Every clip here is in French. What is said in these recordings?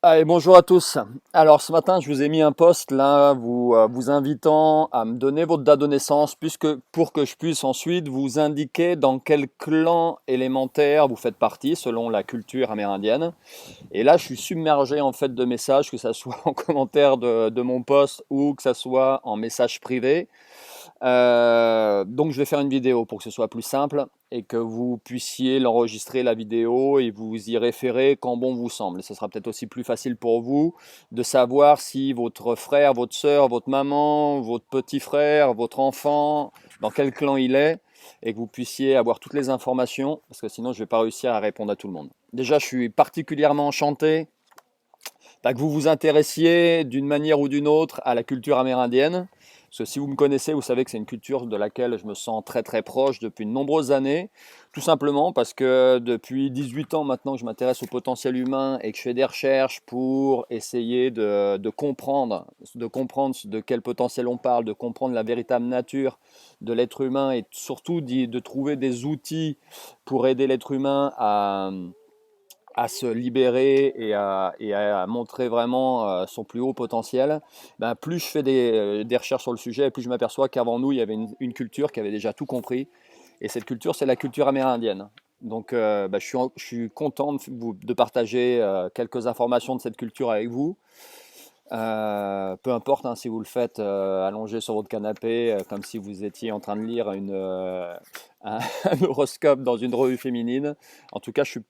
Allez, bonjour à tous. Alors ce matin, je vous ai mis un post là, vous invitant à me donner votre date de naissance, puisque pour que je puisse ensuite vous indiquer dans quel clan élémentaire vous faites partie selon la culture amérindienne. Et là, je suis submergé en fait de messages, que ça soit en commentaire de mon post ou que ça soit en message privé. Donc je vais faire une vidéo pour que ce soit plus simple et que vous puissiez l'enregistrer la vidéo et vous y référer quand bon vous semble. Et ce sera peut-être aussi plus facile pour vous de savoir si votre frère, votre soeur, votre maman, votre petit frère, votre enfant, dans quel clan il est, et que vous puissiez avoir toutes les informations, parce que sinon je ne vais pas réussir à répondre à tout le monde. Déjà, je suis particulièrement enchanté que vous vous intéressiez d'une manière ou d'une autre à la culture amérindienne. Parce que si vous me connaissez, vous savez que c'est une culture de laquelle je me sens très très proche depuis de nombreuses années. Tout simplement parce que depuis 18 ans maintenant que je m'intéresse au potentiel humain et que je fais des recherches pour essayer de comprendre de quel potentiel on parle, de comprendre la véritable nature de l'être humain et surtout de trouver des outils pour aider l'être humain à se libérer et à montrer vraiment son plus haut potentiel, ben, plus je fais des recherches sur le sujet, plus je m'aperçois qu'avant nous, il y avait une culture qui avait déjà tout compris. Et cette culture, c'est la culture amérindienne. Donc, ben, je suis content de partager quelques informations de cette culture avec vous. Peu importe hein, si vous le faites allongé sur votre canapé, comme si vous étiez en train de lire un horoscope dans une revue féminine. En tout cas, je suis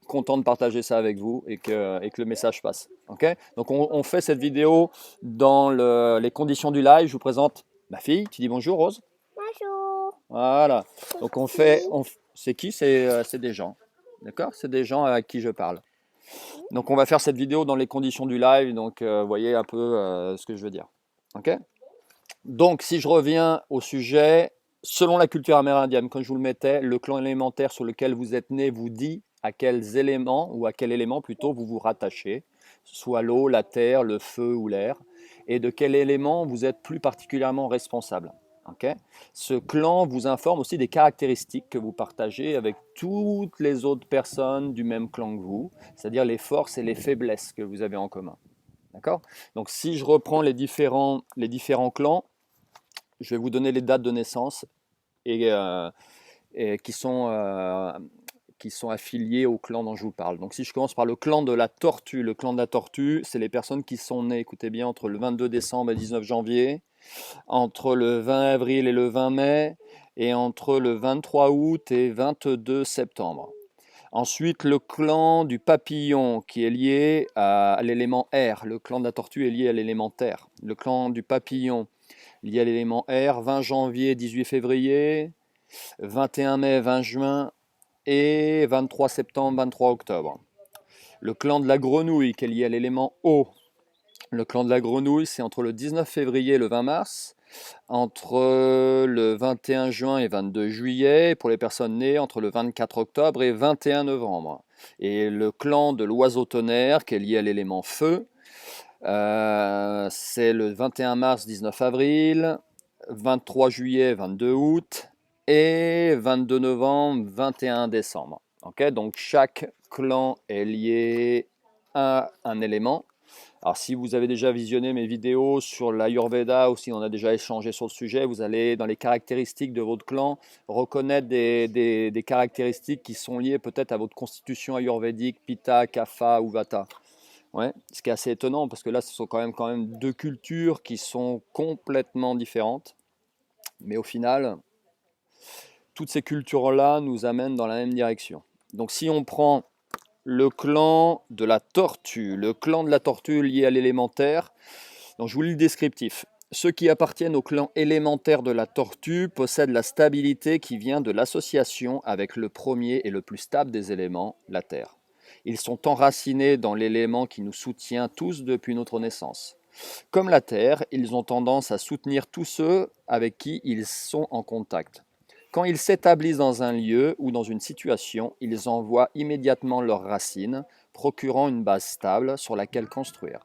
content de partager ça avec vous et que le message passe. Okay, donc on fait cette vidéo dans les conditions du live. Je vous présente ma fille. Tu dis bonjour Rose. Bonjour. Voilà. Donc c'est qui? C'est des gens. D'accord? C'est des gens à qui je parle. Donc on va faire cette vidéo dans les conditions du live. Donc vous voyez un peu ce que je veux dire. Ok? Donc si je reviens au sujet, selon la culture amérindienne, comme je vous le mettais, le clan élémentaire sur lequel vous êtes né vous dit à quels éléments, ou à quel élément plutôt, vous vous rattachez, soit l'eau, la terre, le feu ou l'air, et de quel élément vous êtes plus particulièrement responsable. Okay. Ce clan vous informe aussi des caractéristiques que vous partagez avec toutes les autres personnes du même clan que vous, c'est-à-dire les forces et les faiblesses que vous avez en commun. D'accord. Donc si je reprends les différents clans, je vais vous donner les dates de naissance et qui sont affiliés au clan dont je vous parle. Donc si je commence par le clan de la tortue, le clan de la tortue, c'est les personnes qui sont nées, écoutez bien, entre le 22 décembre et le 19 janvier, entre le 20 avril et le 20 mai, et entre le 23 août et 22 septembre. Ensuite, le clan du papillon qui est lié à l'élément air. Le clan de la tortue est lié à l'élément terre. Le clan du papillon lié à l'élément air, 20 janvier, 18 février, 21 mai, 20 juin et 23 septembre, 23 octobre. Le clan de la grenouille qui est lié à l'élément eau. Le clan de la grenouille, c'est entre le 19 février et le 20 mars, entre le 21 juin et 22 juillet, pour les personnes nées entre le 24 octobre et 21 novembre. Et le clan de l'oiseau tonnerre, qui est lié à l'élément feu, c'est le 21 mars, 19 avril, 23 juillet, 22 août et 22 novembre, 21 décembre. Okay, donc chaque clan est lié à un élément. Alors si vous avez déjà visionné mes vidéos sur l'Ayurveda ou si on a déjà échangé sur le sujet, vous allez dans les caractéristiques de votre clan reconnaître des caractéristiques qui sont liées peut-être à votre constitution ayurvédique, Pitta, Kapha ou Vata. Ouais, ce qui est assez étonnant parce que là ce sont quand même deux cultures qui sont complètement différentes. Mais au final, toutes ces cultures-là nous amènent dans la même direction. Donc si on prend le clan de la tortue, le clan de la tortue lié à l'élémentaire, donc je vous lis le descriptif. Ceux qui appartiennent au clan élémentaire de la tortue possèdent la stabilité qui vient de l'association avec le premier et le plus stable des éléments, la terre. Ils sont enracinés dans l'élément qui nous soutient tous depuis notre naissance. Comme la terre, ils ont tendance à soutenir tous ceux avec qui ils sont en contact. Quand ils s'établissent dans un lieu ou dans une situation, ils envoient immédiatement leurs racines, procurant une base stable sur laquelle construire.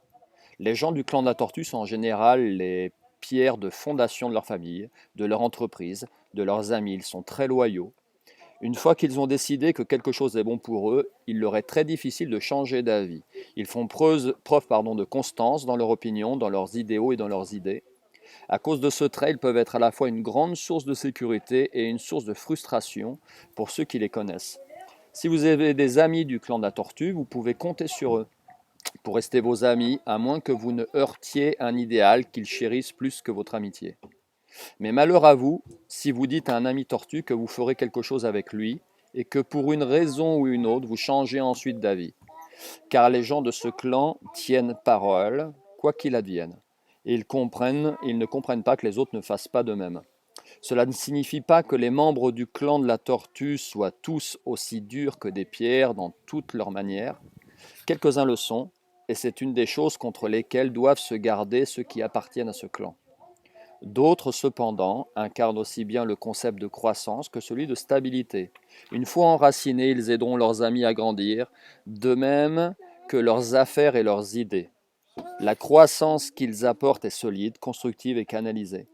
Les gens du clan de la tortue sont en général les pierres de fondation de leur famille, de leur entreprise, de leurs amis. Ils sont très loyaux. Une fois qu'ils ont décidé que quelque chose est bon pour eux, il leur est très difficile de changer d'avis. Ils font preuve de constance dans leur opinion, dans leurs idéaux et dans leurs idées. À cause de ce trait, ils peuvent être à la fois une grande source de sécurité et une source de frustration pour ceux qui les connaissent. Si vous avez des amis du clan de la tortue, vous pouvez compter sur eux pour rester vos amis, à moins que vous ne heurtiez un idéal qu'ils chérissent plus que votre amitié. Mais malheur à vous, si vous dites à un ami tortue que vous ferez quelque chose avec lui, et que pour une raison ou une autre, vous changez ensuite d'avis. Car les gens de ce clan tiennent parole, quoi qu'il advienne. Et ils ne comprennent pas que les autres ne fassent pas de même. Cela ne signifie pas que les membres du clan de la tortue soient tous aussi durs que des pierres dans toutes leurs manières. Quelques-uns le sont, et c'est une des choses contre lesquelles doivent se garder ceux qui appartiennent à ce clan. D'autres, cependant, incarnent aussi bien le concept de croissance que celui de stabilité. Une fois enracinés, ils aideront leurs amis à grandir, de même que leurs affaires et leurs idées. La croissance qu'ils apportent est solide, constructive et canalisée.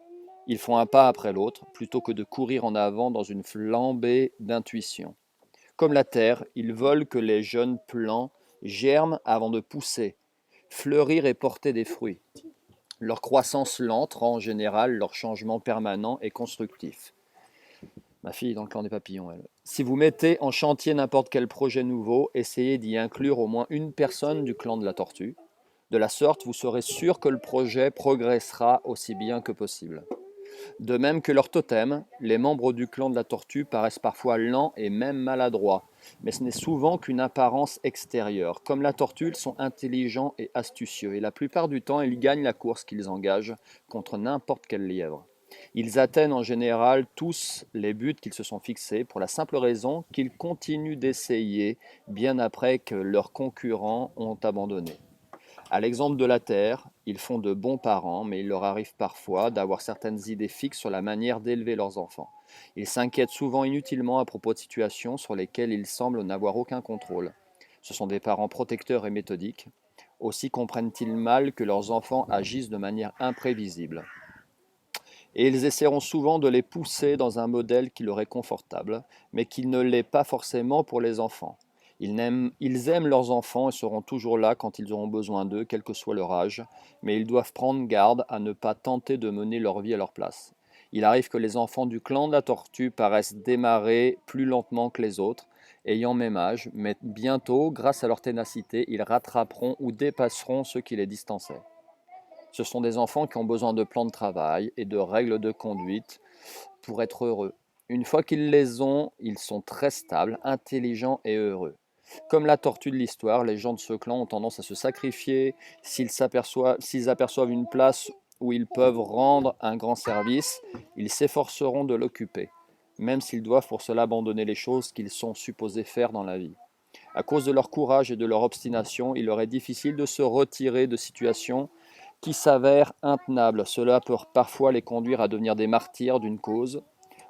Ils font un pas après l'autre, plutôt que de courir en avant dans une flambée d'intuition. Comme la terre, ils veulent que les jeunes plants germent avant de pousser, fleurir et porter des fruits. Leur croissance lente rend en général leur changement permanent et constructif. Ma fille est dans le clan des papillons, elle. Si vous mettez en chantier n'importe quel projet nouveau, essayez d'y inclure au moins une personne du clan de la tortue. De la sorte, vous serez sûr que le projet progressera aussi bien que possible. De même que leur totem, les membres du clan de la tortue paraissent parfois lents et même maladroits, mais ce n'est souvent qu'une apparence extérieure. Comme la tortue, ils sont intelligents et astucieux, et la plupart du temps, ils gagnent la course qu'ils engagent contre n'importe quel lièvre. Ils atteignent en général tous les buts qu'ils se sont fixés pour la simple raison qu'ils continuent d'essayer bien après que leurs concurrents ont abandonné. À l'exemple de la Terre, ils font de bons parents, mais il leur arrive parfois d'avoir certaines idées fixes sur la manière d'élever leurs enfants. Ils s'inquiètent souvent inutilement à propos de situations sur lesquelles ils semblent n'avoir aucun contrôle. Ce sont des parents protecteurs et méthodiques. Aussi comprennent-ils mal que leurs enfants agissent de manière imprévisible. Et ils essaieront souvent de les pousser dans un modèle qui leur est confortable, mais qui ne l'est pas forcément pour les enfants. Ils aiment leurs enfants et seront toujours là quand ils auront besoin d'eux, quel que soit leur âge, mais ils doivent prendre garde à ne pas tenter de mener leur vie à leur place. Il arrive que les enfants du clan de la tortue paraissent démarrer plus lentement que les autres, ayant même âge, mais bientôt, grâce à leur ténacité, ils rattraperont ou dépasseront ceux qui les distançaient. Ce sont des enfants qui ont besoin de plans de travail et de règles de conduite pour être heureux. Une fois qu'ils les ont, ils sont très stables, intelligents et heureux. Comme la tortue de l'histoire, les gens de ce clan ont tendance à se sacrifier s'ils aperçoivent une place où ils peuvent rendre un grand service, ils s'efforceront de l'occuper, même s'ils doivent pour cela abandonner les choses qu'ils sont supposés faire dans la vie. À cause de leur courage et de leur obstination, il leur est difficile de se retirer de situations qui s'avèrent intenables. Cela peut parfois les conduire à devenir des martyrs d'une cause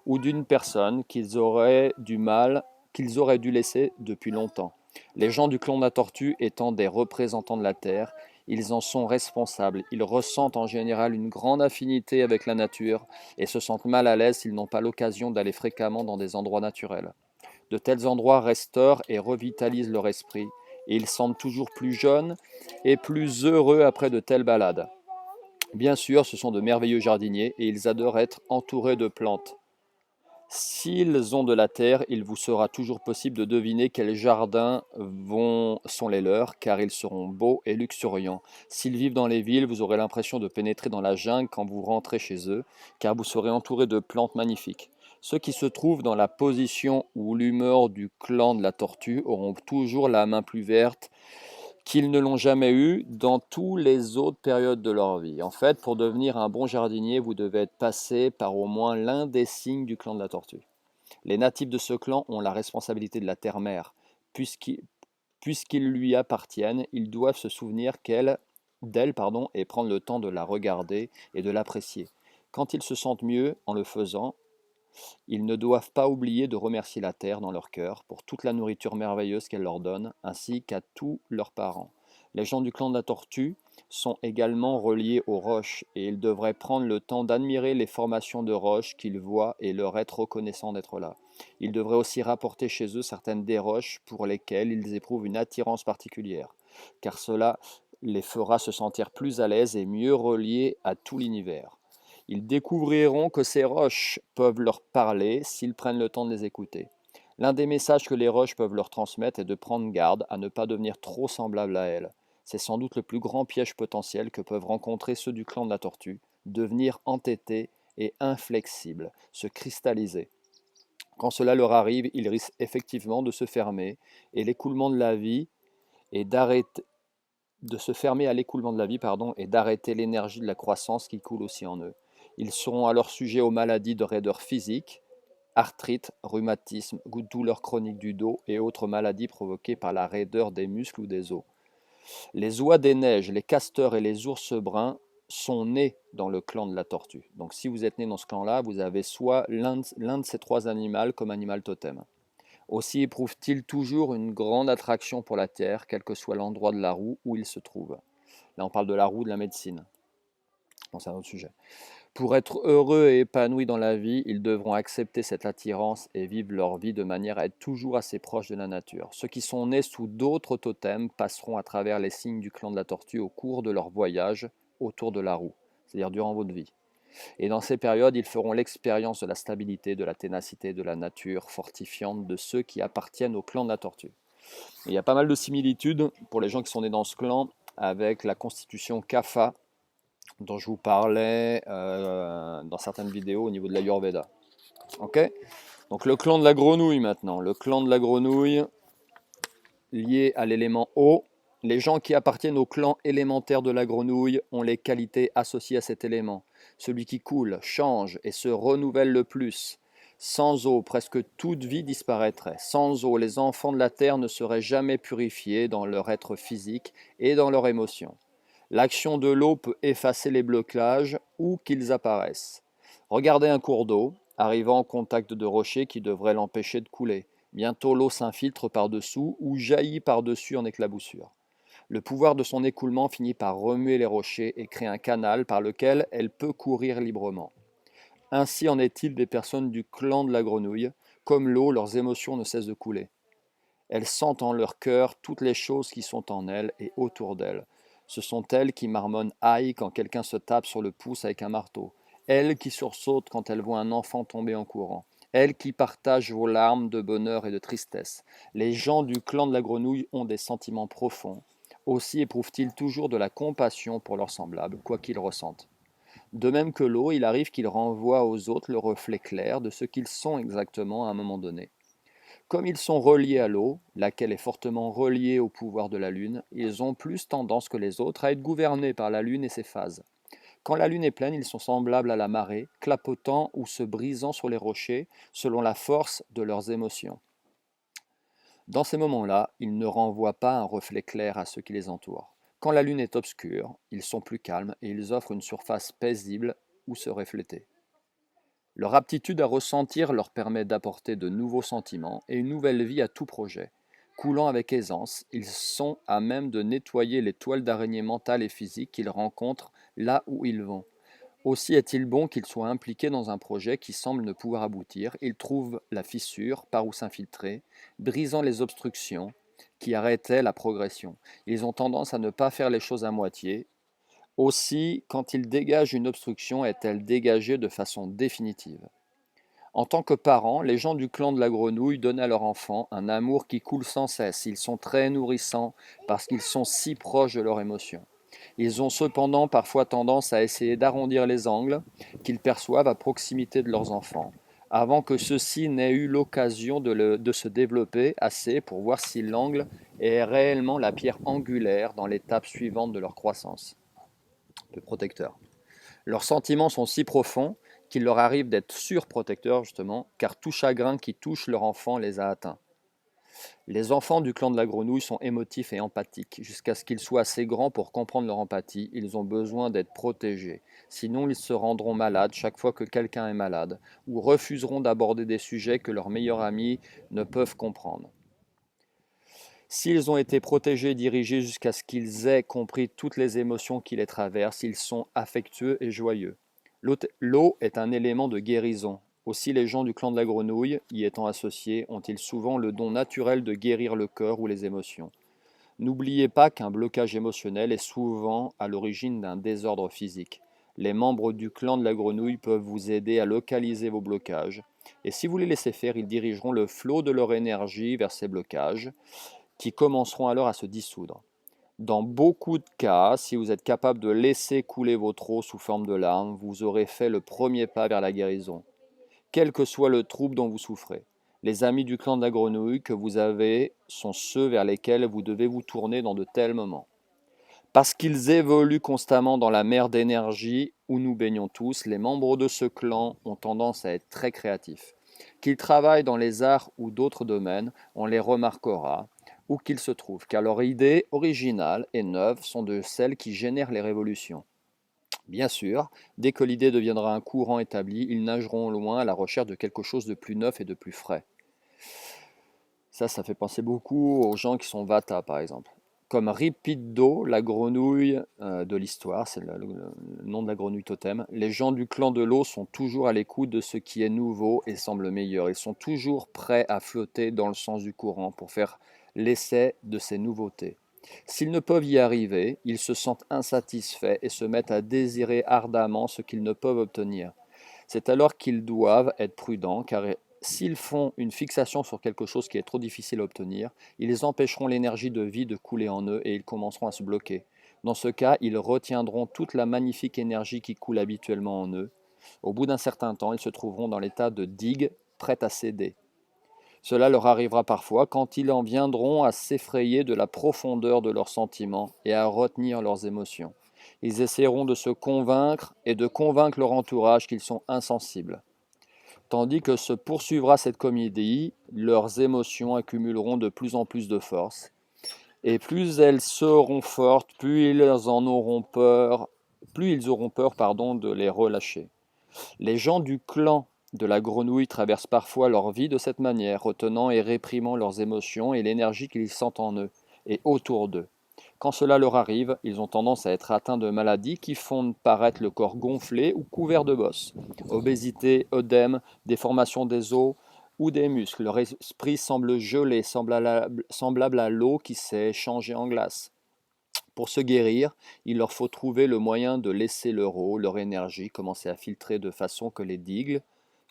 ou d'une personne qu'ils auraient dû laisser depuis longtemps. Les gens du clan de la tortue étant des représentants de la terre, ils en sont responsables. Ils ressentent en général une grande affinité avec la nature et se sentent mal à l'aise s'ils n'ont pas l'occasion d'aller fréquemment dans des endroits naturels. De tels endroits restaurent et revitalisent leur esprit, et ils semblent toujours plus jeunes et plus heureux après de telles balades. Bien sûr, ce sont de merveilleux jardiniers et ils adorent être entourés de plantes. S'ils ont de la terre, il vous sera toujours possible de deviner quels jardins sont les leurs, car ils seront beaux et luxuriants. S'ils vivent dans les villes, vous aurez l'impression de pénétrer dans la jungle quand vous rentrez chez eux, car vous serez entouré de plantes magnifiques. Ceux qui se trouvent dans la position ou l'humeur du clan de la tortue auront toujours la main plus verte qu'ils ne l'ont jamais eu dans toutes les autres périodes de leur vie. En fait, pour devenir un bon jardinier, vous devez être passé par au moins l'un des signes du clan de la tortue. Les natifs de ce clan ont la responsabilité de la terre-mère. Puisqu'ils lui appartiennent, ils doivent se souvenir d'elle et prendre le temps de la regarder et de l'apprécier. Quand ils se sentent mieux en le faisant, ils ne doivent pas oublier de remercier la terre dans leur cœur pour toute la nourriture merveilleuse qu'elle leur donne, ainsi qu'à tous leurs parents. Les gens du clan de la tortue sont également reliés aux roches et ils devraient prendre le temps d'admirer les formations de roches qu'ils voient et leur être reconnaissants d'être là. Ils devraient aussi rapporter chez eux certaines des roches pour lesquelles ils éprouvent une attirance particulière, car cela les fera se sentir plus à l'aise et mieux reliés à tout l'univers. Ils découvriront que ces roches peuvent leur parler s'ils prennent le temps de les écouter. L'un des messages que les roches peuvent leur transmettre est de prendre garde à ne pas devenir trop semblables à elles. C'est sans doute le plus grand piège potentiel que peuvent rencontrer ceux du clan de la tortue, devenir entêtés et inflexibles, se cristalliser. Quand cela leur arrive, ils risquent effectivement de se fermer et l'écoulement de la vie et d'arrêter de se fermer à l'écoulement de la vie et d'arrêter l'énergie de la croissance qui coule aussi en eux. Ils seront alors sujets aux maladies de raideur physique, arthrite, rhumatisme, douleurs chroniques du dos et autres maladies provoquées par la raideur des muscles ou des os. Les oies des neiges, les castors et les ours bruns sont nés dans le clan de la tortue. Donc si vous êtes né dans ce clan-là, vous avez soit l'un de ces trois animaux comme animal totem. Aussi éprouve-t-il toujours une grande attraction pour la terre, quel que soit l'endroit de la roue où il se trouve. Là, on parle de la roue de la médecine. Bon, c'est un autre sujet. Pour être heureux et épanouis dans la vie, ils devront accepter cette attirance et vivre leur vie de manière à être toujours assez proches de la nature. Ceux qui sont nés sous d'autres totems passeront à travers les signes du clan de la tortue au cours de leur voyage autour de la roue, c'est-à-dire durant votre vie. Et dans ces périodes, ils feront l'expérience de la stabilité, de la ténacité, de la nature fortifiante de ceux qui appartiennent au clan de la tortue. Et il y a pas mal de similitudes pour les gens qui sont nés dans ce clan avec la constitution Kapha dont je vous parlais dans certaines vidéos au niveau de l'Ayurveda. Ok. Donc le clan de la grenouille maintenant. Le clan de la grenouille lié à l'élément eau. Les gens qui appartiennent au clan élémentaire de la grenouille ont les qualités associées à cet élément. Celui qui coule, change et se renouvelle le plus. Sans eau, presque toute vie disparaîtrait. Sans eau, les enfants de la terre ne seraient jamais purifiés dans leur être physique et dans leurs émotions. L'action de l'eau peut effacer les blocages où qu'ils apparaissent. Regardez un cours d'eau, arrivant en contact de rochers qui devraient l'empêcher de couler. Bientôt l'eau s'infiltre par-dessous ou jaillit par-dessus en éclaboussure. Le pouvoir de son écoulement finit par remuer les rochers et créer un canal par lequel elle peut courir librement. Ainsi en est-il des personnes du clan de la grenouille. Comme l'eau, leurs émotions ne cessent de couler. Elles sentent en leur cœur toutes les choses qui sont en elles et autour d'elles. Ce sont elles qui marmonnent aïe quand quelqu'un se tape sur le pouce avec un marteau. Elles qui sursautent quand elles voient un enfant tomber en courant. Elles qui partagent vos larmes de bonheur et de tristesse. Les gens du clan de la grenouille ont des sentiments profonds. Aussi éprouvent-ils toujours de la compassion pour leurs semblables, quoi qu'ils ressentent. De même que l'eau, il arrive qu'ils renvoient aux autres le reflet clair de ce qu'ils sont exactement à un moment donné. Comme ils sont reliés à l'eau, laquelle est fortement reliée au pouvoir de la Lune, ils ont plus tendance que les autres à être gouvernés par la Lune et ses phases. Quand la Lune est pleine, ils sont semblables à la marée, clapotant ou se brisant sur les rochers selon la force de leurs émotions. Dans ces moments-là, ils ne renvoient pas un reflet clair à ceux qui les entourent. Quand la Lune est obscure, ils sont plus calmes et ils offrent une surface paisible où se refléter. Leur aptitude à ressentir leur permet d'apporter de nouveaux sentiments et une nouvelle vie à tout projet. Coulant avec aisance, ils sont à même de nettoyer les toiles d'araignée mentales et physiques qu'ils rencontrent là où ils vont. Aussi est-il bon qu'ils soient impliqués dans un projet qui semble ne pouvoir aboutir. Ils trouvent la fissure par où s'infiltrer, brisant les obstructions qui arrêtaient la progression. Ils ont tendance à ne pas faire les choses à moitié. Aussi, quand ils dégagent une obstruction, est-elle dégagée de façon définitive. En tant que parents, les gens du clan de la grenouille donnent à leur enfant un amour qui coule sans cesse. Ils sont très nourrissants parce qu'ils sont si proches de leurs émotions. Ils ont cependant parfois tendance à essayer d'arrondir les angles qu'ils perçoivent à proximité de leurs enfants, avant que ceux-ci n'aient eu l'occasion de se développer assez pour voir si l'angle est réellement la pierre angulaire dans l'étape suivante de leur croissance. Le protecteur. Leurs sentiments sont si profonds qu'il leur arrive d'être surprotecteurs justement, car tout chagrin qui touche leur enfant les a atteints. Les enfants du clan de la grenouille sont émotifs et empathiques. Jusqu'à ce qu'ils soient assez grands pour comprendre leur empathie, ils ont besoin d'être protégés. Sinon, ils se rendront malades chaque fois que quelqu'un est malade, ou refuseront d'aborder des sujets que leurs meilleurs amis ne peuvent comprendre. S'ils ont été protégés et dirigés jusqu'à ce qu'ils aient compris toutes les émotions qui les traversent, ils sont affectueux et joyeux. L'eau est un élément de guérison. Aussi les gens du clan de la grenouille, y étant associés, ont-ils souvent le don naturel de guérir le cœur ou les émotions. N'oubliez pas qu'un blocage émotionnel est souvent à l'origine d'un désordre physique. Les membres du clan de la grenouille peuvent vous aider à localiser vos blocages. Et si vous les laissez faire, ils dirigeront le flot de leur énergie vers ces blocages, qui commenceront alors à se dissoudre. Dans beaucoup de cas, si vous êtes capable de laisser couler votre eau sous forme de larmes, vous aurez fait le premier pas vers la guérison, quel que soit le trouble dont vous souffrez. Les amis du clan de la grenouille que vous avez sont ceux vers lesquels vous devez vous tourner dans de tels moments. Parce qu'ils évoluent constamment dans la mer d'énergie où nous baignons tous, les membres de ce clan ont tendance à être très créatifs. Qu'ils travaillent dans les arts ou d'autres domaines, on les remarquera, où qu'ils se trouvent, car leurs idées originales et neuves sont de celles qui génèrent les révolutions. Bien sûr, dès que l'idée deviendra un courant établi, ils nageront loin à la recherche de quelque chose de plus neuf et de plus frais. Ça fait penser beaucoup aux gens qui sont Vata, par exemple. Comme Ripiddo, la grenouille de l'histoire, c'est le nom de la grenouille totem, les gens du clan de l'eau sont toujours à l'écoute de ce qui est nouveau et semble meilleur. Ils sont toujours prêts à flotter dans le sens du courant pour faire l'essai de ces nouveautés. S'ils ne peuvent y arriver, ils se sentent insatisfaits et se mettent à désirer ardemment ce qu'ils ne peuvent obtenir. C'est alors qu'ils doivent être prudents, car s'ils font une fixation sur quelque chose qui est trop difficile à obtenir, ils empêcheront l'énergie de vie de couler en eux et ils commenceront à se bloquer. Dans ce cas, ils retiendront toute la magnifique énergie qui coule habituellement en eux. Au bout d'un certain temps, ils se trouveront dans l'état de digue, prête à céder. Cela leur arrivera parfois quand ils en viendront à s'effrayer de la profondeur de leurs sentiments et à retenir leurs émotions. Ils essaieront de se convaincre et de convaincre leur entourage qu'ils sont insensibles. Tandis que se poursuivra cette comédie, leurs émotions accumuleront de plus en plus de force. Et plus elles seront fortes, plus ils auront peur de les relâcher. Les gens du clan de la grenouille traversent parfois leur vie de cette manière, retenant et réprimant leurs émotions et l'énergie qu'ils sentent en eux et autour d'eux. Quand cela leur arrive, ils ont tendance à être atteints de maladies qui font paraître le corps gonflé ou couvert de bosses. Obésité, œdème, déformation des os ou des muscles. Leur esprit semble gelé, semblable à l'eau qui s'est changée en glace. Pour se guérir, il leur faut trouver le moyen de laisser leur eau, leur énergie commencer à filtrer de façon que les digues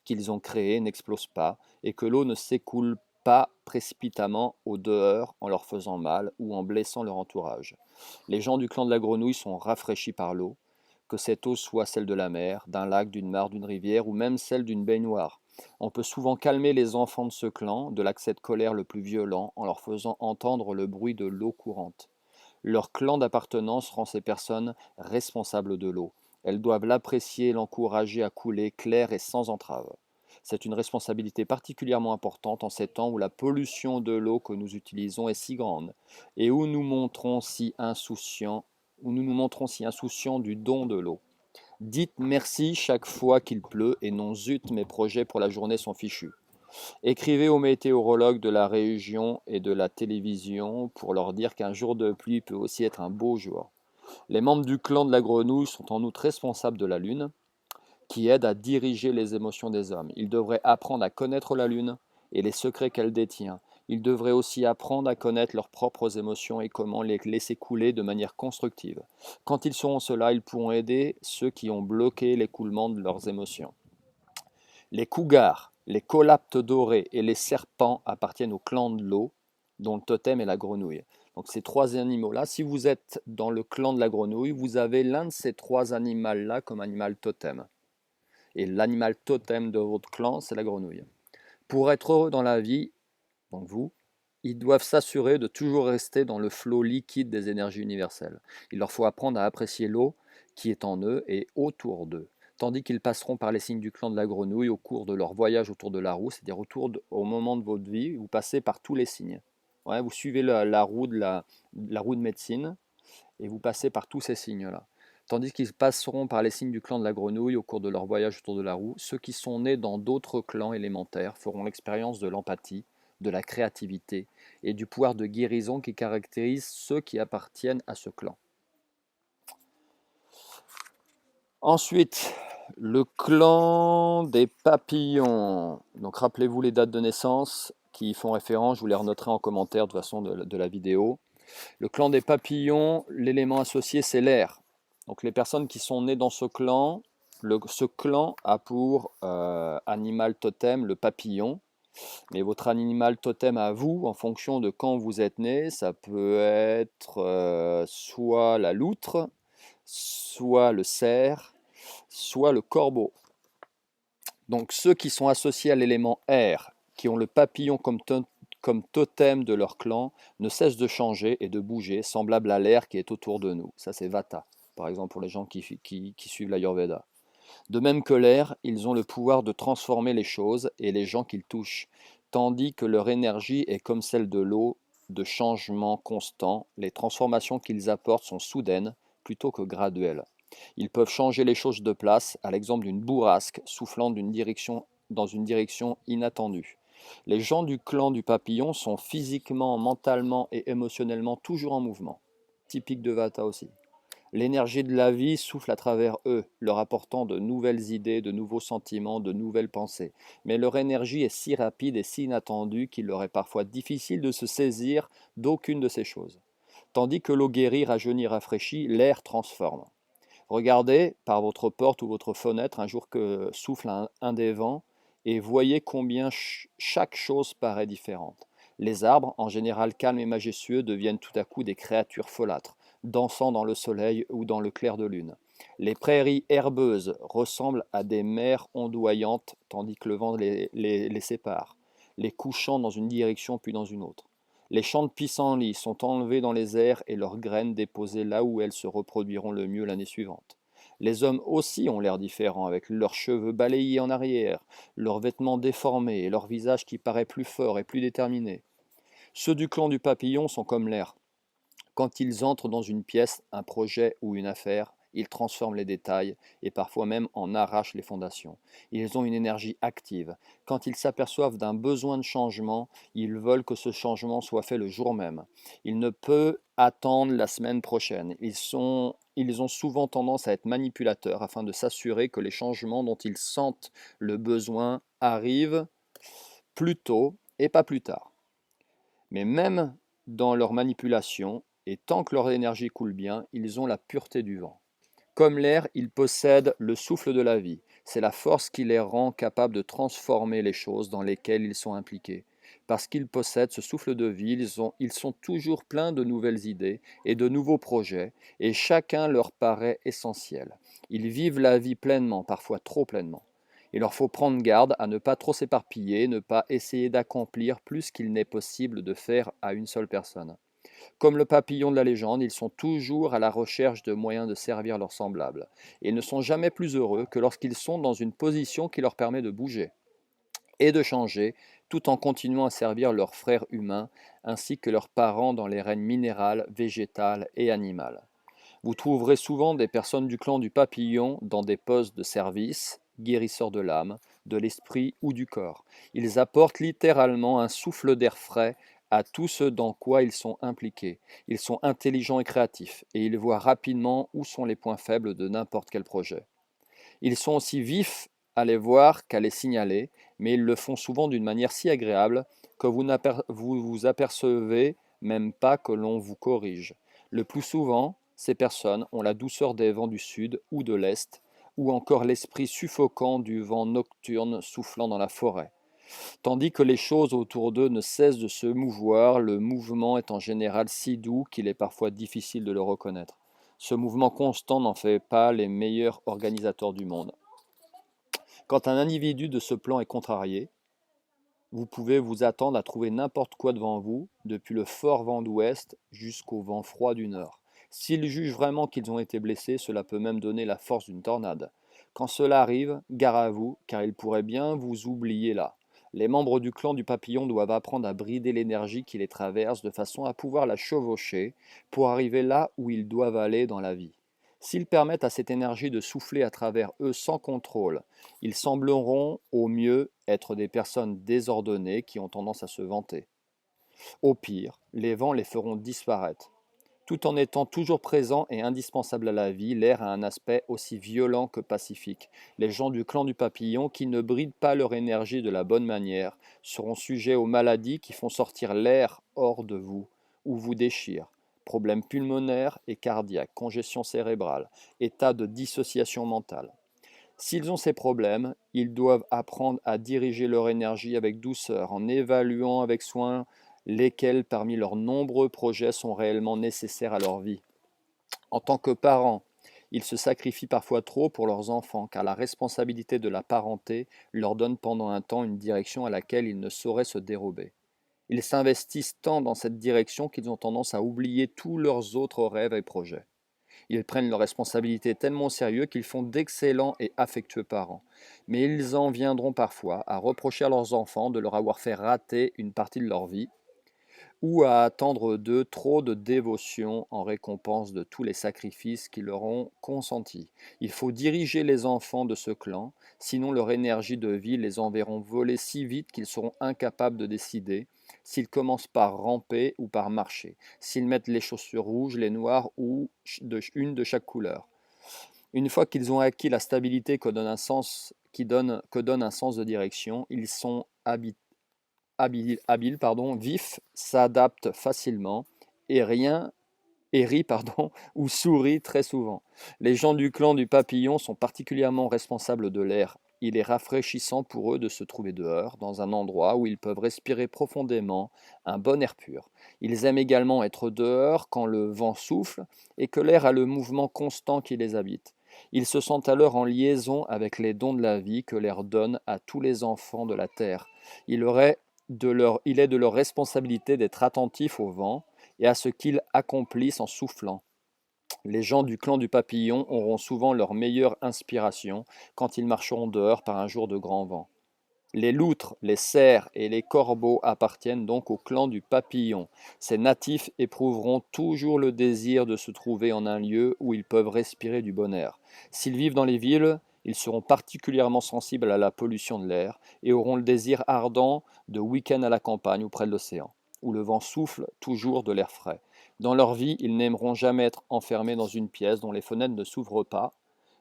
qu'ils ont créées n'explosent pas et que l'eau ne s'écoule pas précipitamment au dehors en leur faisant mal ou en blessant leur entourage. Les gens du clan de la grenouille sont rafraîchis par l'eau, que cette eau soit celle de la mer, d'un lac, d'une mare, d'une rivière ou même celle d'une baignoire. On peut souvent calmer les enfants de ce clan de l'accès de colère le plus violent en leur faisant entendre le bruit de l'eau courante. Leur clan d'appartenance rend ces personnes responsables de l'eau. Elles doivent l'apprécier et l'encourager à couler clair et sans entrave. C'est une responsabilité particulièrement importante en ces temps où la pollution de l'eau que nous utilisons est si grande et où nous nous montrons si insouciants du don de l'eau. Dites merci chaque fois qu'il pleut et non zut, mes projets pour la journée sont fichus. Écrivez aux météorologues de la région et de la télévision pour leur dire qu'un jour de pluie peut aussi être un beau jour. Les membres du clan de la grenouille sont en outre responsables de la lune, qui aide à diriger les émotions des hommes. Ils devraient apprendre à connaître la lune et les secrets qu'elle détient. Ils devraient aussi apprendre à connaître leurs propres émotions et comment les laisser couler de manière constructive. Quand ils sauront cela, ils pourront aider ceux qui ont bloqué l'écoulement de leurs émotions. Les cougars, les colaptes dorés et les serpents appartiennent au clan de l'eau, dont le totem est la grenouille. Donc ces trois animaux-là, si vous êtes dans le clan de la grenouille, vous avez l'un de ces trois animaux-là comme animal totem. Et l'animal totem de votre clan, c'est la grenouille. Pour être heureux dans la vie, donc vous, ils doivent s'assurer de toujours rester dans le flot liquide des énergies universelles. Il leur faut apprendre à apprécier l'eau qui est en eux et autour d'eux, tandis qu'ils passeront par les signes du clan de la grenouille au cours de leur voyage autour de la roue, c'est-à-dire au moment de votre vie, vous passez par tous les signes. Ouais, vous suivez la roue la roue de médecine et vous passez par tous ces signes-là. Tandis qu'ils passeront par les signes du clan de la grenouille au cours de leur voyage autour de la roue, ceux qui sont nés dans d'autres clans élémentaires feront l'expérience de l'empathie, de la créativité et du pouvoir de guérison qui caractérise ceux qui appartiennent à ce clan. Ensuite, le clan des papillons. Donc rappelez-vous les dates de naissance qui y font référence, je vous les renoterai en commentaire de toute façon de la vidéo. Le clan des papillons, l'élément associé c'est l'air. Donc les personnes qui sont nées dans ce clan a pour animal totem le papillon. Mais votre animal totem à vous, en fonction de quand vous êtes né, ça peut être soit la loutre, soit le cerf, soit le corbeau. Donc ceux qui sont associés à l'élément air, qui ont le papillon comme totem de leur clan, ne cessent de changer et de bouger, semblable à l'air qui est autour de nous. Ça c'est Vata, par exemple pour les gens qui suivent l'Ayurveda. De même que l'air, ils ont le pouvoir de transformer les choses et les gens qu'ils touchent, tandis que leur énergie est comme celle de l'eau, de changement constant. Les transformations qu'ils apportent sont soudaines plutôt que graduelles. Ils peuvent changer les choses de place, à l'exemple d'une bourrasque soufflant dans une direction inattendue. Les gens du clan du papillon sont physiquement, mentalement et émotionnellement toujours en mouvement, typique de Vata aussi. L'énergie de la vie souffle à travers eux, leur apportant de nouvelles idées, de nouveaux sentiments, de nouvelles pensées. Mais leur énergie est si rapide et si inattendue qu'il leur est parfois difficile de se saisir d'aucune de ces choses. Tandis que l'eau guérit, rajeunit, rafraîchit, l'air transforme. Regardez par votre porte ou votre fenêtre un jour que souffle un des vents et voyez combien chaque chose paraît différente. Les arbres, en général calmes et majestueux, deviennent tout à coup des créatures folâtres, dansant dans le soleil ou dans le clair de lune. Les prairies herbeuses ressemblent à des mers ondoyantes tandis que le vent les sépare, les couchant dans une direction puis dans une autre. Les champs de pissenlits sont enlevés dans les airs et leurs graines déposées là où elles se reproduiront le mieux l'année suivante. Les hommes aussi ont l'air différents, avec leurs cheveux balayés en arrière, leurs vêtements déformés et leur visage qui paraît plus fort et plus déterminé. Ceux du clan du papillon sont comme l'air. Quand ils entrent dans une pièce, un projet ou une affaire, ils transforment les détails et parfois même en arrachent les fondations. Ils ont une énergie active. Quand ils s'aperçoivent d'un besoin de changement, ils veulent que ce changement soit fait le jour même. Il ne peut attendre la semaine prochaine. Ils ont souvent tendance à être manipulateurs afin de s'assurer que les changements dont ils sentent le besoin arrivent plus tôt et pas plus tard. Mais même dans leur manipulation, et tant que leur énergie coule bien, ils ont la pureté du vent. Comme l'air, ils possèdent le souffle de la vie. C'est la force qui les rend capables de transformer les choses dans lesquelles ils sont impliqués. Parce qu'ils possèdent ce souffle de vie, ils sont toujours pleins de nouvelles idées et de nouveaux projets, et chacun leur paraît essentiel. Ils vivent la vie pleinement, parfois trop pleinement. Il leur faut prendre garde à ne pas trop s'éparpiller, ne pas essayer d'accomplir plus qu'il n'est possible de faire à une seule personne. Comme le papillon de la légende, ils sont toujours à la recherche de moyens de servir leurs semblables. Et ils ne sont jamais plus heureux que lorsqu'ils sont dans une position qui leur permet de bouger et de changer, tout en continuant à servir leurs frères humains, ainsi que leurs parents dans les règnes minéral, végétal et animal. Vous trouverez souvent des personnes du clan du papillon dans des postes de service, guérisseurs de l'âme, de l'esprit ou du corps. Ils apportent littéralement un souffle d'air frais à tout ce dans quoi ils sont impliqués. Ils sont intelligents et créatifs, et ils voient rapidement où sont les points faibles de n'importe quel projet. Ils sont aussi vifs à les voir qu'à les signaler, mais ils le font souvent d'une manière si agréable que vous vous apercevez même pas que l'on vous corrige. Le plus souvent, ces personnes ont la douceur des vents du sud ou de l'est, ou encore l'esprit suffocant du vent nocturne soufflant dans la forêt. Tandis que les choses autour d'eux ne cessent de se mouvoir, le mouvement est en général si doux qu'il est parfois difficile de le reconnaître. Ce mouvement constant n'en fait pas les meilleurs organisateurs du monde. Quand un individu de ce plan est contrarié, vous pouvez vous attendre à trouver n'importe quoi devant vous, depuis le fort vent d'ouest jusqu'au vent froid du nord. S'ils jugent vraiment qu'ils ont été blessés, cela peut même donner la force d'une tornade. Quand cela arrive, gare à vous, car ils pourraient bien vous oublier là. Les membres du clan du papillon doivent apprendre à brider l'énergie qui les traverse de façon à pouvoir la chevaucher pour arriver là où ils doivent aller dans la vie. S'ils permettent à cette énergie de souffler à travers eux sans contrôle, ils sembleront au mieux être des personnes désordonnées qui ont tendance à se vanter. Au pire, les vents les feront disparaître. Tout en étant toujours présent et indispensable à la vie, l'air a un aspect aussi violent que pacifique. Les gens du clan du papillon, qui ne brident pas leur énergie de la bonne manière, seront sujets aux maladies qui font sortir l'air hors de vous, ou vous déchirent. Problèmes pulmonaires et cardiaques, congestion cérébrale, état de dissociation mentale. S'ils ont ces problèmes, ils doivent apprendre à diriger leur énergie avec douceur, en évaluant avec soin lesquels parmi leurs nombreux projets sont réellement nécessaires à leur vie. En tant que parents, ils se sacrifient parfois trop pour leurs enfants, car la responsabilité de la parenté leur donne pendant un temps une direction à laquelle ils ne sauraient se dérober. Ils s'investissent tant dans cette direction qu'ils ont tendance à oublier tous leurs autres rêves et projets. Ils prennent leurs responsabilités tellement au sérieux qu'ils font d'excellents et affectueux parents. Mais ils en viendront parfois à reprocher à leurs enfants de leur avoir fait rater une partie de leur vie, ou à attendre d'eux trop de dévotion en récompense de tous les sacrifices qu'ils leur ont consentis. Il faut diriger les enfants de ce clan, sinon leur énergie de vie les enverront voler si vite qu'ils seront incapables de décider s'ils commencent par ramper ou par marcher, s'ils mettent les chaussures rouges, les noires ou une de chaque couleur. Une fois qu'ils ont acquis la stabilité que donne un sens de direction, ils sont habiles, vifs, s'adaptent facilement et rient ou sourient très souvent. Les gens du clan du papillon sont particulièrement responsables de l'air. Il est rafraîchissant pour eux de se trouver dehors, dans un endroit où ils peuvent respirer profondément un bon air pur. Ils aiment également être dehors quand le vent souffle et que l'air a le mouvement constant qui les habite. Ils se sentent alors en liaison avec les dons de la vie que l'air donne à tous les enfants de la terre. Il est de leur responsabilité d'être attentifs au vent et à ce qu'ils accomplissent en soufflant. Les gens du clan du papillon auront souvent leur meilleure inspiration quand ils marcheront dehors par un jour de grand vent. Les loutres, les cerfs et les corbeaux appartiennent donc au clan du papillon. Ces natifs éprouveront toujours le désir de se trouver en un lieu où ils peuvent respirer du bon air. S'ils vivent dans les villes, ils seront particulièrement sensibles à la pollution de l'air et auront le désir ardent de week-end à la campagne ou près de l'océan, où le vent souffle toujours de l'air frais. Dans leur vie, ils n'aimeront jamais être enfermés dans une pièce dont les fenêtres ne s'ouvrent pas.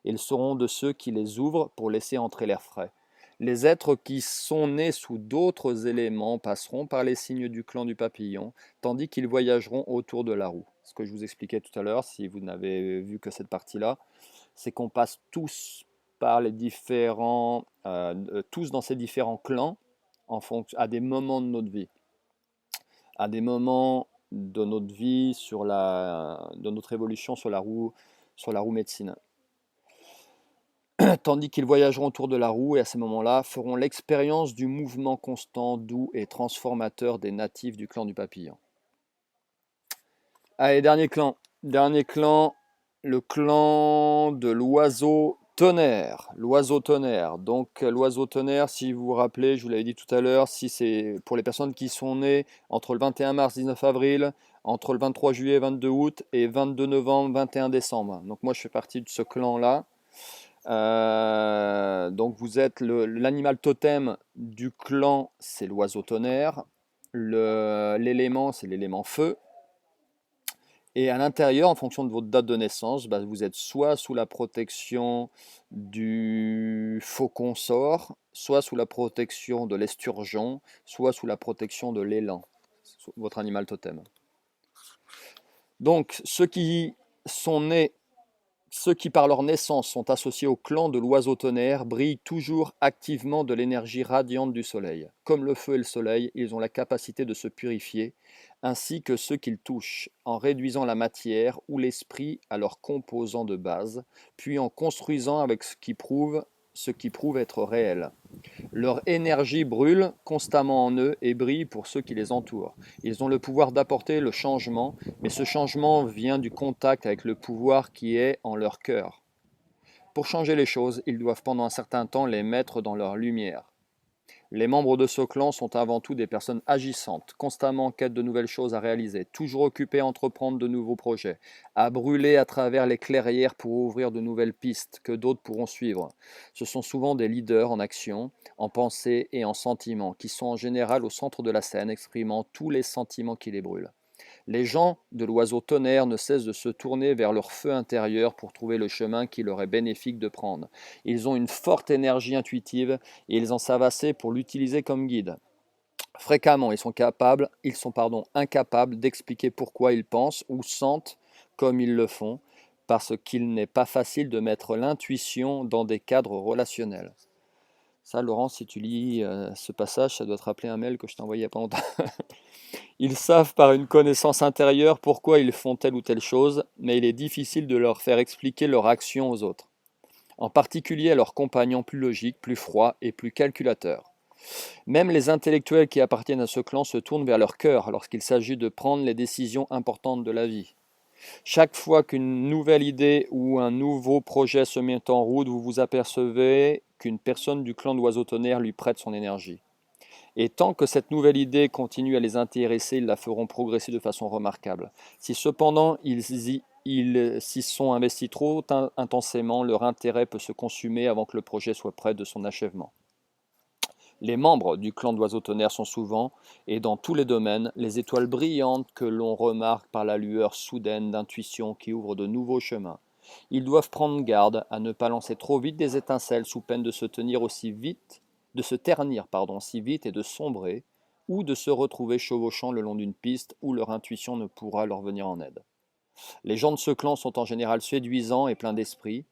Ils seront de ceux qui les ouvrent pour laisser entrer l'air frais. Les êtres qui sont nés sous d'autres éléments passeront par les signes du clan du papillon, tandis qu'ils voyageront autour de la roue. Ce que je vous expliquais tout à l'heure, si vous n'avez vu que cette partie-là, c'est qu'on passe tous par les tous dans ces différents clans à des moments de notre vie, à des moments de notre vie de notre évolution sur la roue médecine. Tandis qu'ils voyageront autour de la roue et à ces moments-là feront l'expérience du mouvement constant, doux et transformateur des natifs du clan du papillon. Allez, dernier clan. Dernier clan, le clan de l'oiseau tonnerre. L'oiseau tonnerre. Donc l'oiseau tonnerre, si vous vous rappelez, je vous l'avais dit tout à l'heure, si c'est pour les personnes qui sont nées entre le 21 mars 19 avril, entre le 23 juillet 22 août et 22 novembre 21 décembre. Donc moi je fais partie de ce clan-là. Donc vous êtes l'animal totem du clan, c'est l'oiseau tonnerre. L'élément, c'est l'élément feu. Et à l'intérieur, en fonction de votre date de naissance, vous êtes soit sous la protection du faucon sort, soit sous la protection de l'esturgeon, soit sous la protection de l'élan, votre animal totem. Donc ceux qui par leur naissance sont associés au clan de l'oiseau tonnerre brillent toujours activement de l'énergie radiante du soleil. Comme le feu et le soleil, ils ont la capacité de se purifier, ainsi que ceux qu'ils touchent, en réduisant la matière ou l'esprit à leurs composants de base, puis en construisant avec ce qui prouve être réel. Leur énergie brûle constamment en eux et brille pour ceux qui les entourent. Ils ont le pouvoir d'apporter le changement, mais ce changement vient du contact avec le pouvoir qui est en leur cœur. Pour changer les choses, ils doivent pendant un certain temps les mettre dans leur lumière. Les membres de ce clan sont avant tout des personnes agissantes, constamment en quête de nouvelles choses à réaliser, toujours occupées à entreprendre de nouveaux projets, à brûler à travers les clairières pour ouvrir de nouvelles pistes que d'autres pourront suivre. Ce sont souvent des leaders en action, en pensée et en sentiment, qui sont en général au centre de la scène, exprimant tous les sentiments qui les brûlent. Les gens de l'oiseau tonnerre ne cessent de se tourner vers leur feu intérieur pour trouver le chemin qui leur est bénéfique de prendre. Ils ont une forte énergie intuitive et ils en savent assez pour l'utiliser comme guide. Fréquemment, ils sont incapables d'expliquer pourquoi ils pensent ou sentent comme ils le font, parce qu'il n'est pas facile de mettre l'intuition dans des cadres relationnels. Ça, Laurent, si tu lis ce passage, ça doit te rappeler un mail que je t'ai envoyé il n'y a pas longtemps. Ils savent par une connaissance intérieure pourquoi ils font telle ou telle chose, mais il est difficile de leur faire expliquer leur action aux autres, en particulier à leurs compagnons plus logiques, plus froids et plus calculateurs. Même les intellectuels qui appartiennent à ce clan se tournent vers leur cœur lorsqu'il s'agit de prendre les décisions importantes de la vie. Chaque fois qu'une nouvelle idée ou un nouveau projet se met en route, vous vous apercevez qu'une personne du clan d'Oiseau Tonnerre lui prête son énergie. Et tant que cette nouvelle idée continue à les intéresser, ils la feront progresser de façon remarquable. Si cependant ils s'y sont investis trop intensément, leur intérêt peut se consumer avant que le projet soit près de son achèvement. Les membres du clan d'Oiseau Tonnerre sont souvent, et dans tous les domaines, les étoiles brillantes que l'on remarque par la lueur soudaine d'intuition qui ouvre de nouveaux chemins. Ils doivent prendre garde à ne pas lancer trop vite des étincelles sous peine de se tenir aussi vite, de se ternir si vite et de sombrer, ou de se retrouver chevauchant le long d'une piste où leur intuition ne pourra leur venir en aide. Les gens de ce clan sont en général séduisants et pleins d'esprit,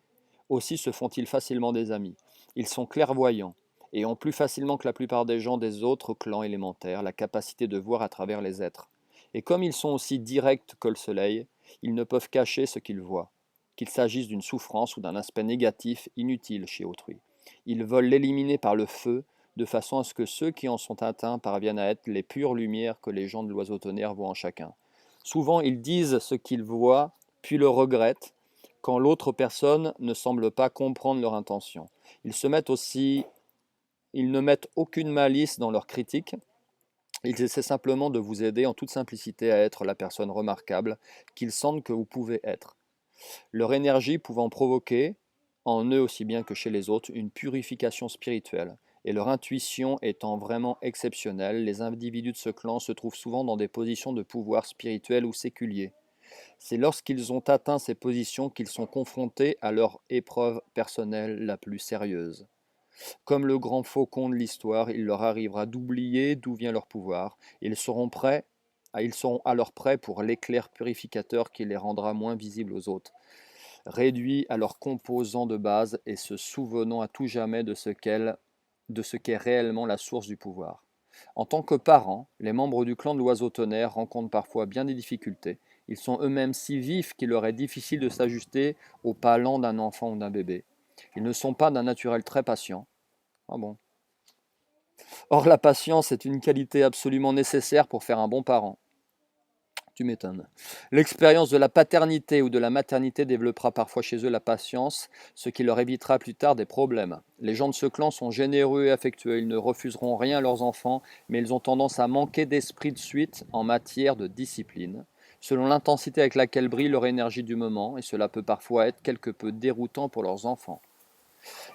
aussi se font-ils facilement des amis. Ils sont clairvoyants et ont plus facilement que la plupart des gens des autres clans élémentaires la capacité de voir à travers les êtres. Et comme ils sont aussi directs que le soleil, ils ne peuvent cacher ce qu'ils voient, qu'il s'agisse d'une souffrance ou d'un aspect négatif inutile chez autrui. Ils veulent l'éliminer par le feu, de façon à ce que ceux qui en sont atteints parviennent à être les pures lumières que les gens de l'oiseau tonnerre voient en chacun. Souvent, ils disent ce qu'ils voient, puis le regrettent, quand l'autre personne ne semble pas comprendre leur intention. Ils se mettent aussi, ils ne mettent aucune malice dans leurs critiques, ils essaient simplement de vous aider en toute simplicité à être la personne remarquable qu'ils sentent que vous pouvez être. Leur énergie pouvant provoquer, en eux aussi bien que chez les autres, une purification spirituelle. Et leur intuition étant vraiment exceptionnelle, les individus de ce clan se trouvent souvent dans des positions de pouvoir spirituel ou séculier. C'est lorsqu'ils ont atteint ces positions qu'ils sont confrontés à leur épreuve personnelle la plus sérieuse. Comme le grand faucon de l'histoire, il leur arrivera d'oublier d'où vient leur pouvoir. Ils seront alors prêts pour l'éclair purificateur qui les rendra moins visibles aux autres, réduits à leurs composants de base et se souvenant à tout jamais de ce qu'est réellement la source du pouvoir. En tant que parents, les membres du clan de l'oiseau tonnerre rencontrent parfois bien des difficultés. Ils sont eux-mêmes si vifs qu'il leur est difficile de s'ajuster au pas lent d'un enfant ou d'un bébé. Ils ne sont pas d'un naturel très patient. Ah bon. Or, la patience est une qualité absolument nécessaire pour faire un bon parent. Tu m'étonnes. L'expérience de la paternité ou de la maternité développera parfois chez eux la patience, ce qui leur évitera plus tard des problèmes. Les gens de ce clan sont généreux et affectueux, ils ne refuseront rien à leurs enfants, mais ils ont tendance à manquer d'esprit de suite en matière de discipline, selon l'intensité avec laquelle brille leur énergie du moment, et cela peut parfois être quelque peu déroutant pour leurs enfants.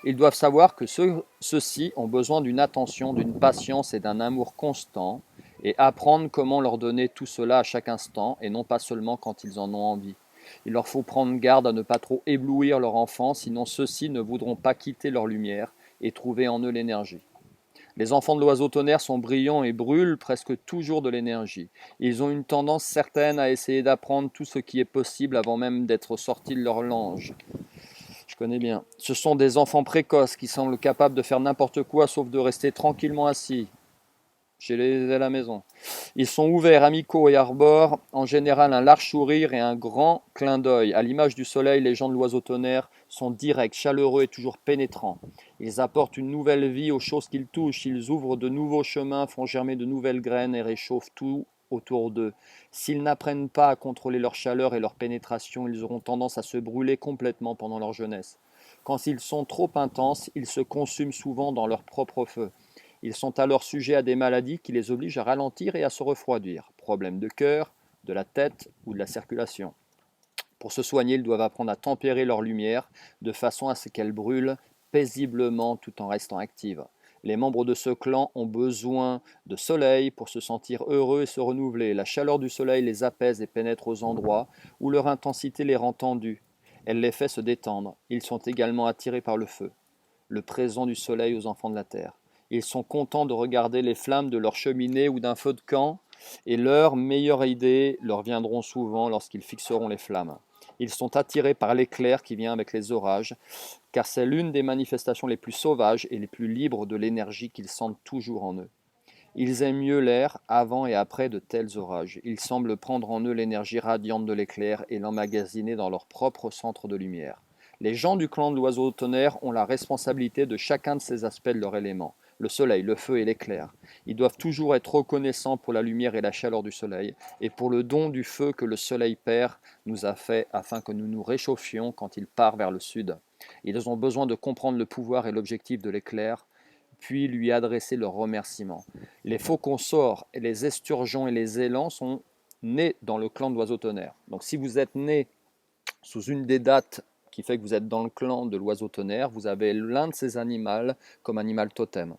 Ils doivent savoir que ceux-ci ont besoin d'une attention, d'une patience et d'un amour constant, et apprendre comment leur donner tout cela à chaque instant, et non pas seulement quand ils en ont envie. Il leur faut prendre garde à ne pas trop éblouir leur enfant, sinon ceux-ci ne voudront pas quitter leur lumière et trouver en eux l'énergie. Les enfants de l'oiseau tonnerre sont brillants et brûlent presque toujours de l'énergie. Ils ont une tendance certaine à essayer d'apprendre tout ce qui est possible avant même d'être sortis de leur lange. Je connais bien. Ce sont des enfants précoces qui semblent capables de faire n'importe quoi sauf de rester tranquillement assis à la maison. Ils sont ouverts, amicaux et arborent en général un large sourire et un grand clin d'œil. À l'image du soleil, les gens de l'oiseau tonnerre sont directs, chaleureux et toujours pénétrants. Ils apportent une nouvelle vie aux choses qu'ils touchent. Ils ouvrent de nouveaux chemins, font germer de nouvelles graines et réchauffent tout autour d'eux. S'ils n'apprennent pas à contrôler leur chaleur et leur pénétration, ils auront tendance à se brûler complètement pendant leur jeunesse. Quand ils sont trop intenses, ils se consument souvent dans leur propre feu. Ils sont alors sujets à des maladies qui les obligent à ralentir et à se refroidir. Problèmes de cœur, de la tête ou de la circulation. Pour se soigner, ils doivent apprendre à tempérer leur lumière de façon à ce qu'elle brûle paisiblement tout en restant active. Les membres de ce clan ont besoin de soleil pour se sentir heureux et se renouveler. La chaleur du soleil les apaise et pénètre aux endroits où leur intensité les rend tendus. Elle les fait se détendre. Ils sont également attirés par le feu, le présent du soleil aux enfants de la terre. Ils sont contents de regarder les flammes de leur cheminée ou d'un feu de camp, et leurs meilleures idées leur viendront souvent lorsqu'ils fixeront les flammes. Ils sont attirés par l'éclair qui vient avec les orages, car c'est l'une des manifestations les plus sauvages et les plus libres de l'énergie qu'ils sentent toujours en eux. Ils aiment mieux l'air avant et après de tels orages. Ils semblent prendre en eux l'énergie radiante de l'éclair et l'emmagasiner dans leur propre centre de lumière. Les gens du clan de l'oiseau tonnerre ont la responsabilité de chacun de ces aspects de leur élément, le soleil, le feu et l'éclair. Ils doivent toujours être reconnaissants pour la lumière et la chaleur du soleil, et pour le don du feu que le soleil père nous a fait afin que nous nous réchauffions quand il part vers le sud. Ils ont besoin de comprendre le pouvoir et l'objectif de l'éclair, puis lui adresser leurs remerciements. Les faux consorts, et les esturgeons et les élans sont nés dans le clan de l'oiseau tonnerre. Donc si vous êtes né sous une des dates qui fait que vous êtes dans le clan de l'oiseau tonnerre, vous avez l'un de ces animaux comme animal totem.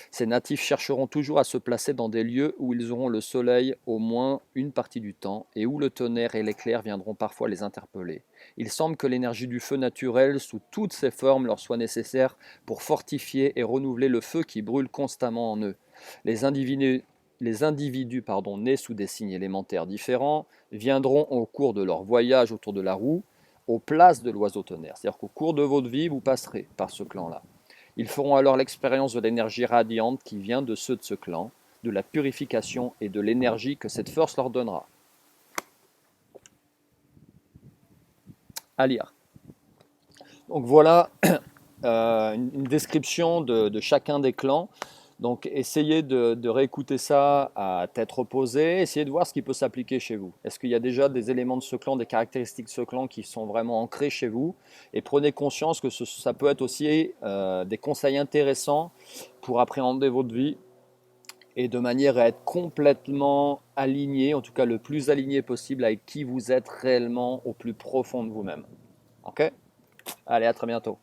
Ces natifs chercheront toujours à se placer dans des lieux où ils auront le soleil au moins une partie du temps et où le tonnerre et l'éclair viendront parfois les interpeller. Il semble que l'énergie du feu naturel sous toutes ses formes leur soit nécessaire pour fortifier et renouveler le feu qui brûle constamment en eux. Les individus nés sous des signes élémentaires différents viendront au cours de leur voyage autour de la roue aux places de l'oiseau tonnerre. C'est-à-dire qu'au cours de votre vie, vous passerez par ce clan-là. Ils feront alors l'expérience de l'énergie radiante qui vient de ceux de ce clan, de la purification et de l'énergie que cette force leur donnera. À lire. Donc voilà une description de chacun des clans. Donc essayez de réécouter ça à tête reposée, essayez de voir ce qui peut s'appliquer chez vous. Est-ce qu'il y a déjà des éléments de ce clan, des caractéristiques de ce clan qui sont vraiment ancrées chez vous? Et prenez conscience que ça peut être aussi des conseils intéressants pour appréhender votre vie et de manière à être complètement aligné, en tout cas le plus aligné possible avec qui vous êtes réellement au plus profond de vous-même. Ok? Allez, à très bientôt.